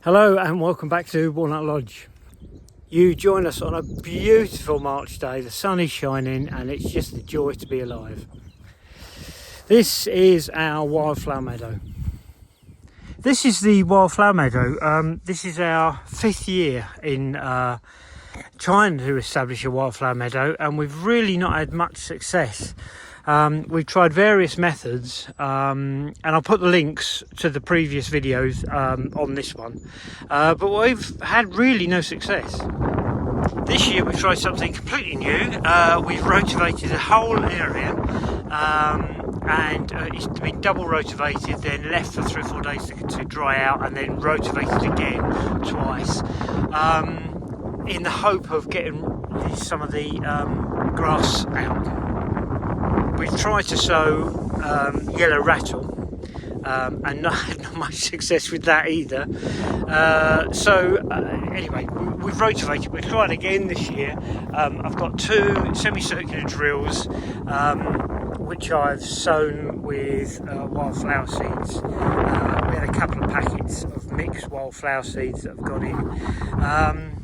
Hello and welcome back to Walnut Lodge. You join us on a beautiful March day. The sun is shining and it's just a joy to be alive. This is our Wildflower Meadow. This is the Wildflower Meadow. This is our 5th year in trying to establish a Wildflower Meadow, and we've really not had much success. We've tried various methods, and I'll put the links to the previous videos on this one, but we've had really no success. This year we've tried something completely new. We've rotivated the whole area, and it's been double rotivated, then left for 3 or 4 days to dry out, and then rotivated again twice, in the hope of getting some of the grass out. We've tried to sow yellow rattle, and not had much success with that either. Anyway, we've rotivated. We've tried again this year. I've got 2 semicircular drills, which I've sown with wildflower seeds. We had a couple of packets of mixed wildflower seeds that have gone in.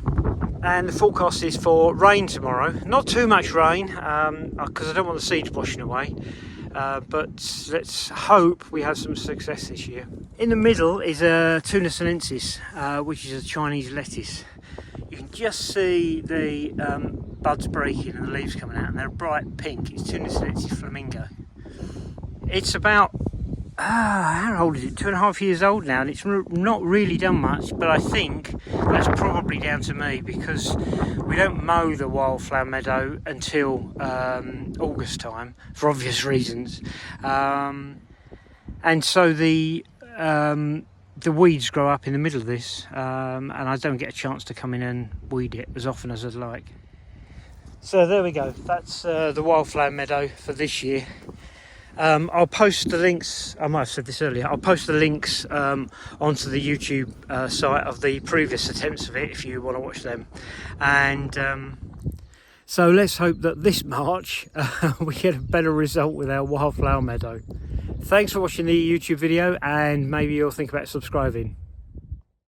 And the forecast is for rain tomorrow. Not too much rain, because I don't want the seeds washing away. But let's hope we have some success this year. In the middle is a Tuna sinensis, which is a Chinese lettuce. You can just see the buds breaking and the leaves coming out, and they're bright pink. It's Tuna sinensis flamingo. It's about, how old is it? 2.5 years old now, and it's not really done much, but I think that's probably down to me, because we don't mow the Wildflower Meadow until August time, for obvious reasons, and so the weeds grow up in the middle of this, and I don't get a chance to come in and weed it as often as I'd like. So there we go, that's the Wildflower Meadow for this year. I'll post the links, I might have said this earlier, I'll post the links onto the YouTube site of the previous attempts of it if you want to watch them. And so let's hope that this March we get a better result with our Wildflower Meadow. Thanks for watching the YouTube video, and maybe you'll think about subscribing.